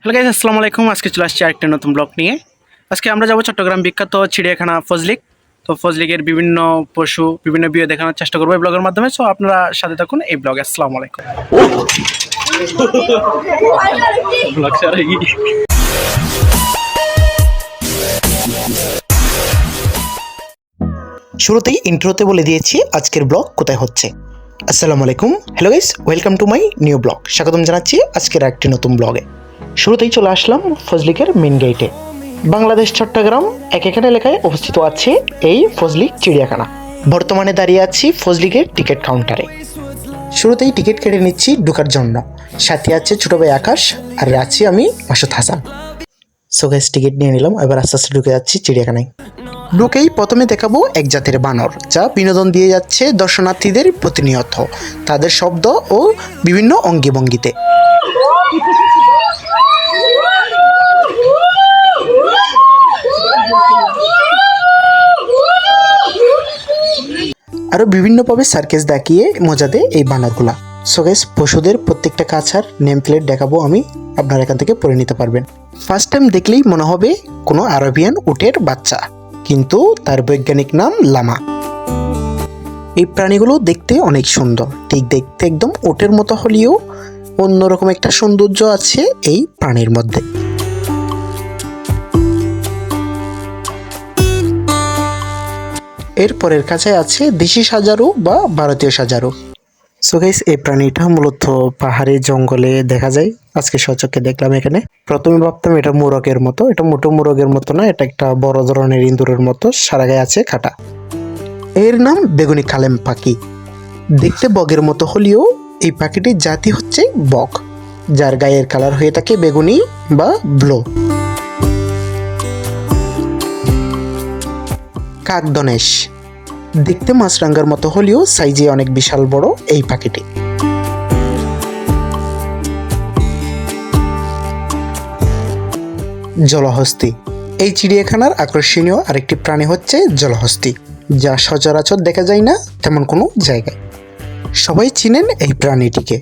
Hello guys, আসসালামু আলাইকুম। আজকে চলে আসছি আরেকটা নতুন ব্লগ নিয়ে। আজকে আমরা যাব চট্টগ্রাম বিখ্যাত চিড়িয়াখানা ফজলিক। তো ফজলিকের বিভিন্ন পশু, বিভিন্ন ভিউ দেখানোর চেষ্টা করবো এই ব্লগের মাধ্যমে। সো আপনারা সাথে থাকুন এই ব্লগে। আসসালামু আলাইকুম। শুরুতেই ইন্ট্রোতে বলে দিয়েছি আজকের ব্লগ কোথায় হচ্ছে। আসসালামু আলাইকুম, hello guys, welcome to my new blog. স্বাগতম জানাচ্ছি আজকের একটি নতুন ব্লগে। শুরুতেই চলে আসলাম ফজলিকের মেন গেটে। বাংলাদেশ চট্টগ্রাম একেখানে এলাকায় অবস্থিত আছে এই ফজলিক চিড়িয়াখানা। বর্তমানে দাঁড়িয়ে আছি ফজলিকের টিকিট কাউন্টারে। শুরুতেই টিকিট কেটে নিচ্ছি ঢোকার জন্য। সাথে আছে ছোট ভাই আকাশ, আর আছি আমি Masud Hasan. So guys, ticket নিয়ে নিলাম, এবার আস্তে আস্তে ঢুকে যাচ্ছি চিড়িয়াখানায়। ঢুকেই প্রথমে দেখাবো এক জাতের বানর, যা বিনোদন দিয়ে যাচ্ছে দর্শনার্থীদের প্রতিনিয়ত তাদের শব্দ ও বিভিন্ন অঙ্গিভঙ্গিতে। আরো বিভিন্নভাবে সার্কেস দেখিয়ে মজা দেয় এই বানরগুলা। সো গাইস, পশুদের প্রত্যেকটা কাছার নেম প্লেট দেখাবো আমি, আপনারা এখান থেকে পড়ে নিতে পারবেন। ফার্স্ট টাইম দেখলেই মনে হবে কোনো আরবিয়ান উটের বাচ্চা, কিন্তু তার বৈজ্ঞানিক নাম লামা। এই প্রাণীগুলো দেখতে অনেক সুন্দর, ঠিক দেখতে একদম উটের মতো হলেও অন্যরকম একটা সৌন্দর্য আছে এই প্রাণীর মধ্যে। এরপরের কাছে আছে দেশি সাজারু বা ভারতীয় সাজারু। সো গাইস, এই প্রাণীটা মূলত পাহাড়ি জঙ্গলে দেখা যায়। আজকে সচক্ষে দেখলাম এখানে। প্রথমে ভাবতাম এটা মোরগের মতো, এটা মোটো মোরগের মতো না, এটা একটা বড় ধরনের ইঁদুরের মতো, সারা গায়ে আছে কাটা। এর নাম বেগুনি কালেম পাখি। দেখতে বগের মতো হলেও এই পাখিটির জাতি হচ্ছে বক, যার গায়ের কালার হয়ে থাকে বেগুনি বা ব্লু। কাকদনেশ, দেখতে মাছরাঙ্গার মতো হলেও সাইজে অনেক বিশাল বড় এই পাখিটি। জলহস্তি, এই চিড়িয়াখানার আকর্ষণীয় আরেকটি প্রাণী হচ্ছে জলহস্তি, যা সচরাচর দেখা যায় না তেমন কোনো জায়গায়। সবাই চিনেন এই প্রাণীটিকে।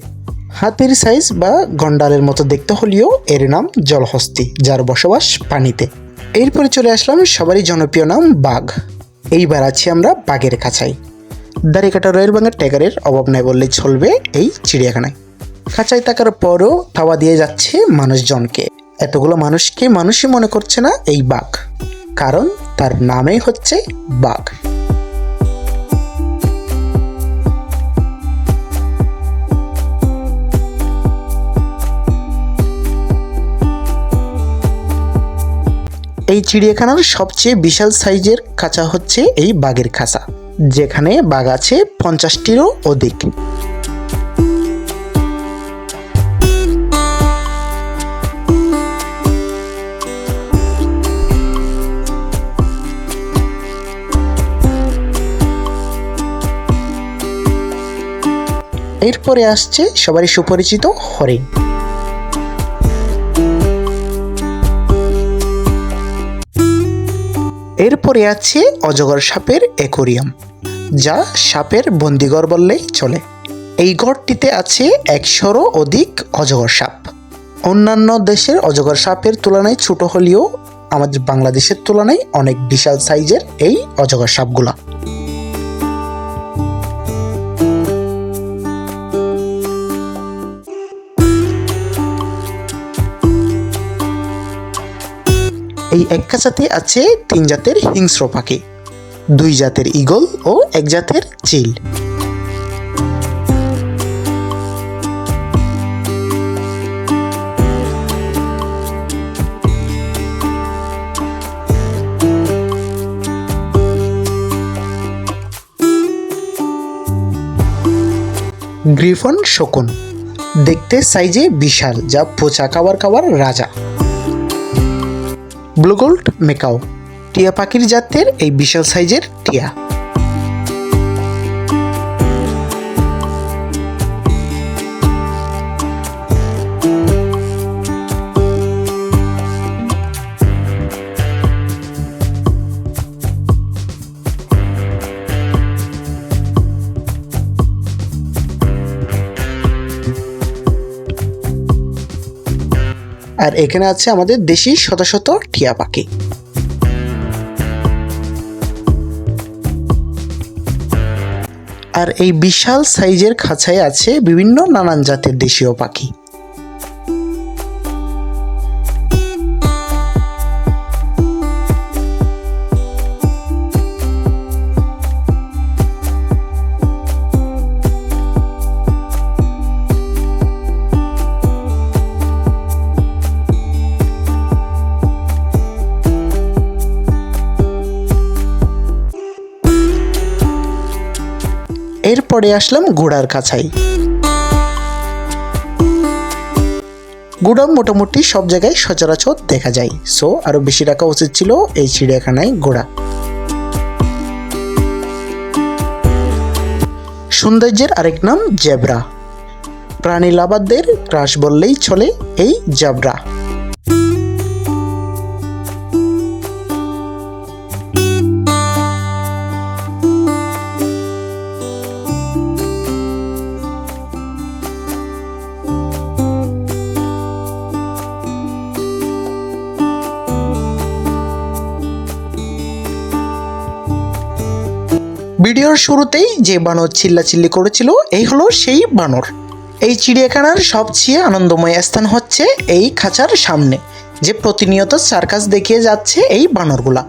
হাতির সাইজ বা গন্ডারের মতো দেখতে হলেও এর নাম জলহস্তি, যার বসবাস পানিতে। এরপরে চলে আসলাম সবারই জনপ্রিয় নাম বাঘ। এইবার আছি আমরা বাঘের খাঁচায়। দাড়িকাটা রয়্যাল বেঙ্গল টাইগারের অভাব নাই বললেই চলবে এই চিড়িয়াখানায়। খাঁচায় থাকার পরও থাবা দিয়ে যাচ্ছে মানুষজনকে। এতগুলো মানুষকে মানুষই মনে করছে না এই বাঘ, কারণ তার নামেই হচ্ছে বাঘ। এই চিড়িয়াখানার সবচেয়ে বিশাল সাইজের খাঁচা হচ্ছে এই বাঘের খাঁচা, যেখানে বাঘ আছে 50টিরও অধিক। এরপরে আসছে সবারই সুপরিচিত হরিণ। এরপরে আছে অজগর সাপের অ্যাকোরিয়াম, যা সাপের বন্দিঘর বললেই চলে। এই ঘরটিতে আছে 100রও অধিক অজগর সাপ। অন্যান্য দেশের অজগর সাপের তুলনায় ছোট হলেও আমাদের বাংলাদেশের তুলনায় অনেক বিশাল সাইজের এই অজগর সাপগুলা। এই এক খাঁচাতে আছে 3 জাতের হিংস্র পাখি, 2 জাতের ঈগল ও 1 জাতের চিল। গ্রিফন শকুন, দেখতে সাইজে বিশাল, যা পোচা খাবার রাজা। ব্লু গোল্ড মেকাও, টিয়া পাখির জাতের এই বিশাল সাইজের টিয়া। আর এখানে আছে আমাদের দেশি শত শত টিয়া পাখি। আর এই বিশাল সাইজের খাঁচায় আছে বিভিন্ন নানান জাতের দেশীয় পাখি। এরপরে আসলাম ঘোড়ার খাঁচায়। ঘোড়া মোটামুটি সব জায়গায় সচরাচর দেখা যায়, সো আরো বেশি রাখা উচিত ছিল এই চিড়িয়াখানায় ঘোড়া। সৌন্দর্যের আরেক নাম জেব্রা। প্রাণী লাভারদের ক্রাশ বললেই চলে এই জেব্রা। ভিডিওর শুরুতেই যে বানর চিল্লাচিল্লি করেছিল, এই হলো সেই বানর। এই চিড়িয়াখানার সবচেয়ে আনন্দময় স্থান হচ্ছে এই খাঁচার সামনে, যে প্রতিনিয়ত সার্কাস দেখিয়ে যাচ্ছে এই বানরগুলা।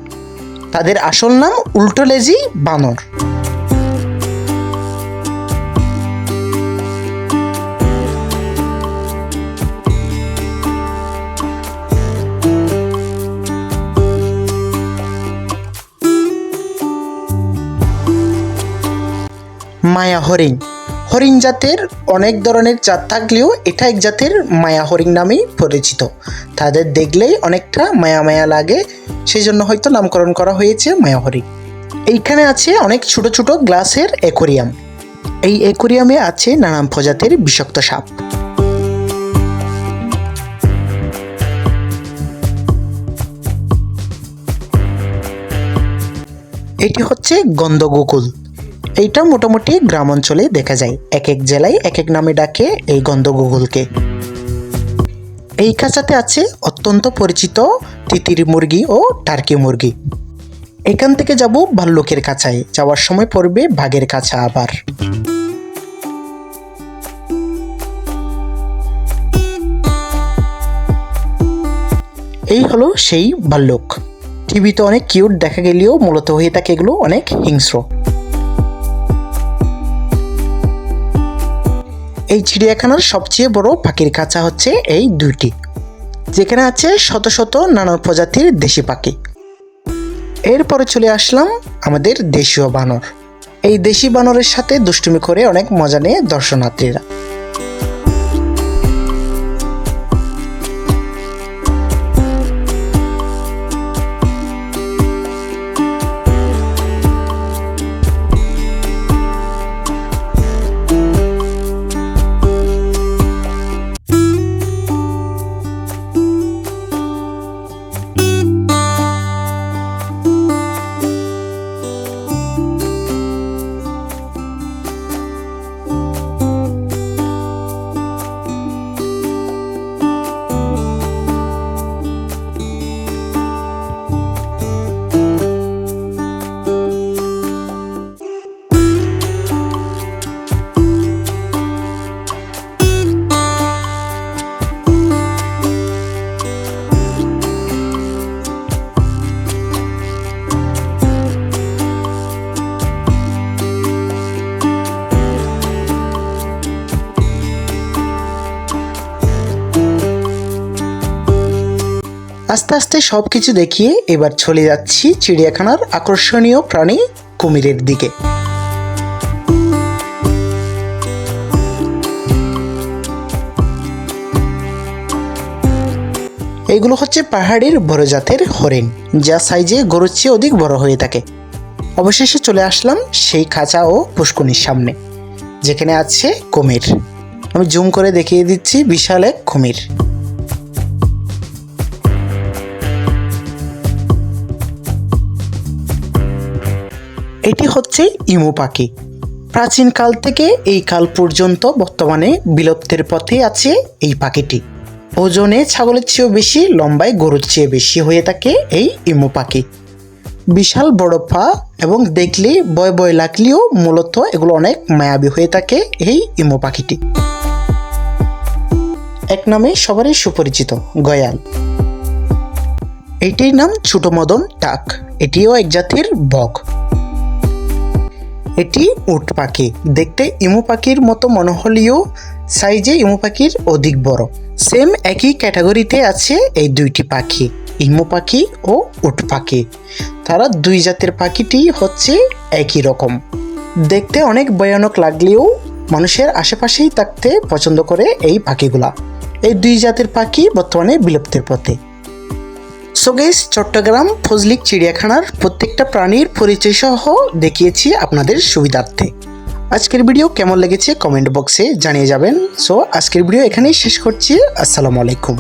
তাদের আসল নাম উল্টোলেজি বানর। মায়া হরিণ। হরিণ জাতের অনেক ধরনের জাত থাকলেও এটা এক জাতের মায়া হরিণ নামেই পরিচিত। তাদের দেখলেই অনেকটা মায়া মায়া লাগে, সেই জন্য হয়তো নামকরণ করা হয়েছে মায়া হরিণ। এইখানে আছে অনেক ছোট ছোট গ্লাসের অ্যাকোরিয়াম। এই অ্যাকোরিয়ামে আছে নানান প্রজাতির বিষাক্ত সাপ। এটি হচ্ছে গন্ধগোকুল। এইটা মোটামুটি গ্রাম অঞ্চলে দেখা যায়, এক এক জেলায় এক এক নামে ডাকে এই গন্ধগোকুলকে। এই খাঁচাতে আছে অত্যন্ত পরিচিত তিতির মুরগি ও টার্কি মুরগি। এখান থেকে যাব ভাল্লুকের খাঁচায়, যাওয়ার সময় পড়বে বাঘের খাঁচা আবার। এই হলো সেই ভাল্লুক। টিভিতে অনেক কিউট দেখা গেলেও মূলত হয়ে থাকে এগুলো অনেক হিংস্র। এই চিড়িয়াখানার সবচেয়ে বড় পাখির খাঁচা হচ্ছে এই দুইটি, যেখানে আছে শত শত নানা প্রজাতির দেশি পাখি। এরপরে চলে আসলাম আমাদের দেশীয় বানর। এই দেশি বানরের সাথে দুষ্টুমি করে অনেক মজা নেয় দর্শনার্থীরা। আস্তে আস্তে সব কিছু দেখিয়ে এবার চলে যাচ্ছি চিড়িয়াখানার আকর্ষণীয় প্রাণী কুমিরের দিকে। এগুলো হচ্ছে পাহাড়ের বড় জাতের হরিণ, যা সাইজে গরুর চেয়ে অধিক বড় হয়ে থাকে। অবশেষে চলে আসলাম সেই খাঁচা ও পুষ্করিণীর সামনে, যেখানে আছে কুমির। আমি জুম করে দেখিয়ে দিচ্ছি বিশাল এক কুমির। এটি হচ্ছে ইমু পাখি। প্রাচীনকাল থেকে এই কাল পর্যন্ত বর্তমানে বিলুপ্তির পথে আছে এই পাখিটি। ওজনে ছাগলের চেয়েও বেশি, লম্বায় গরুর চেয়ে বেশি হয়ে থাকে এই ইমু পাখি। বিশাল বড় পা এবং দেখলে ভয় ভয় লাগলেও মূলত এগুলো অনেক মায়াবী হয়ে থাকে এই ইমু পাখিটি। এক নামে সবারই সুপরিচিত, গয়াল। এইটির নাম ছোট মদন টাক। এটিও এক জাতির বক। এটি উট পাখি। দেখতে ইমু পাখির মতো মনে হলেও সাইজে ইমু পাখির অধিক বড়। সেম একই ক্যাটাগরিতে আছে এই দুইটি পাখি, ইমু পাখি ও উট পাখি। তারা দুই জাতের পাখিটি হচ্ছে একই রকম। দেখতে অনেক ভয়ানক লাগলেও মানুষের আশেপাশেই থাকতে পছন্দ করে এই পাখিগুলা। এই দুই জাতের পাখি বর্তমানে বিলুপ্তির পথে। সো গাইস, চট্টগ্রাম ফজলিক চিড়িয়াখানার প্রত্যেকটা প্রাণীর পরিচয় সহ দেখিয়েছি আপনাদের সুবিধার্থে। আজকের ভিডিও কেমন লেগেছে কমেন্ট বক্সে জানিয়ে যাবেন। সো আজকের ভিডিও এখানেই শেষ করছি। আসসালামু আলাইকুম।